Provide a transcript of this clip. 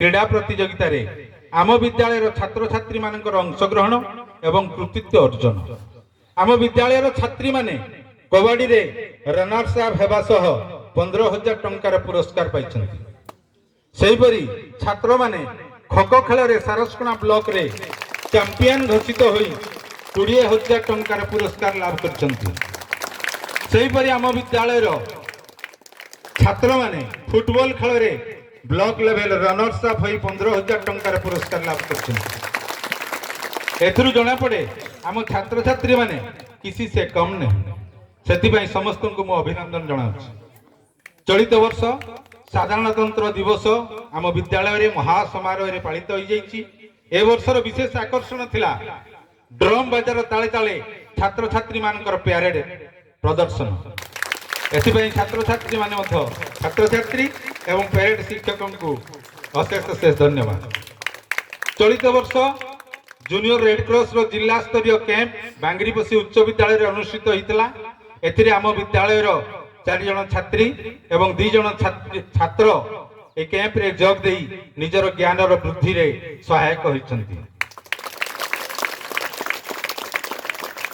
क्रीड़ा प्रतियोगिता आम विद्यालय छात्र छात्री मान अंशग्रहण एवं कृतित्व अर्जन आम विद्यालय छात्री माने कबड्डी रे रनर्स अप हेबा सह 15,000 टंकार पुरस्कार पाइछन्ति। सेहिपरि छात्र माने खो खो खेल रे सारस्कोना ब्लॉक रे चैंपियन घोषित होई 20,000 टंकार पुरस्कार लाभ करछन्ति। सेहिपरि आम विद्यालय छात्र माने फुटबॉल खेल रे ब्लॉक लेवल रनर्स अप होई 15,000 टंकार पुरस्कार लाभ करछन्ति। एथुरु जणा पड़े आम छात्र छात्री माने किसी से कम नहीं। सेति समस्त को मु अभिनंदन जनाऊँ। चलित वर्ष साधारणतंत्र दिवस आम विद्यालय रे महासमारोह पालित हो जाइछि। ए वर्षर विशेष आकर्षण थिला ड्रम बाजार ताले ताले छात्र छात्री मानकर प्यारेड प्रदर्शन। एथिପାଇଁ छात्र छात्री माने मध्य छात्र छात्री एवं प्यारेड शिक्षकों को अशेष अशेष धन्यवाद। चलित वर्ष जूनियर रेड क्रॉस रो जिला स्तरीय कैंप बांगरीपसी उच्च विद्यालय अनुष्ठित होइतला। एथिरे आम विद्यालय 4 जन छात्री एवं 2 जन छात्र ए कैंप रे जोग देई निजर ज्ञान रो वृद्धि रे सहायक होइछन्ति।